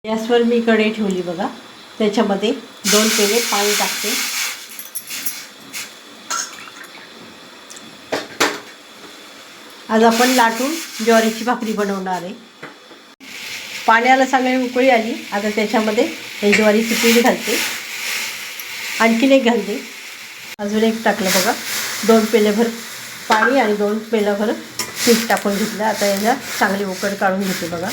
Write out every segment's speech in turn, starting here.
गॅसवर मी कढई ठेवली बघा. त्याच्यामध्ये 2 पेले पाणी टाकते. आज आपण लाटून ज्वारीची भाकरी बनवणार आहे. पाण्याला चांगली उकळी आली. आता त्याच्यामध्ये हे ज्वारीची पीठ घालते. आणखीन एक घालते. अजून एक टाकलं बघा. 2 पेलेभर पाणी आणि 2 पेल्याभर पीठ टाकून घेतलं. आता याला चांगली उकळ काढून घेते बघा.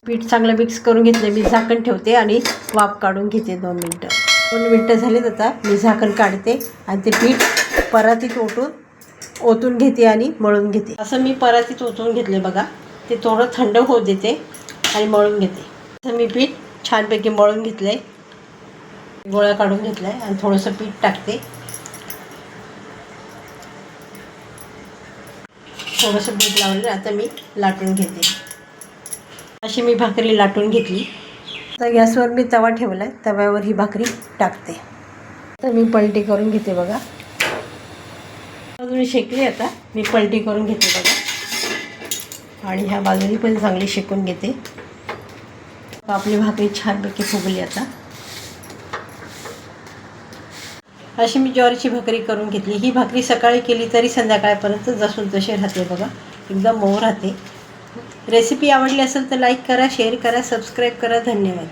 पीठ चांगलं मिक्स करून घेतलं. मी झाकण ठेवते आणि वाफ काढून घेते 2 मिनटं. 2 मिनटं झालीत. आता मी झाकण काढते आणि ते पीठ परातीत ओतून घेते आणि मळून घेते. असं मी परातीत ओतून घेतले बघा. ते थोडं थंड होऊ देते आणि मळून घेते. असं मी पीठ छानपैकी मळून घेतलं आहे. गोळा काढून घेतला आहे आणि थोडंसं पीठ टाकते. थोडंसं मीठ लावलं. आता मी लाटून घेते. अशी मी भाकरी लाटून घेतली. आता गॅसवर मी तवा ठेवला आहे. तव्यावर ही भाकरी टाकते. तर मी पलटी करून घेते बघा. बाजूने शेकली. आता मी पलटी करून घेते बघा आणि ह्या बाजूने पण चांगली शेकून घेते. आपली भाकरी छानपैकी फुगली. आता अशी मी ज्वारीची भाकरी करून घेतली. ही भाकरी सकाळी केली तरी संध्याकाळपर्यंत जसून तशी राहते बघा. एकदम मऊ राहते. रेसिपी आवडली असेल तर लाईक करा, शेअर करा, सबस्क्राईब करा. धन्यवाद.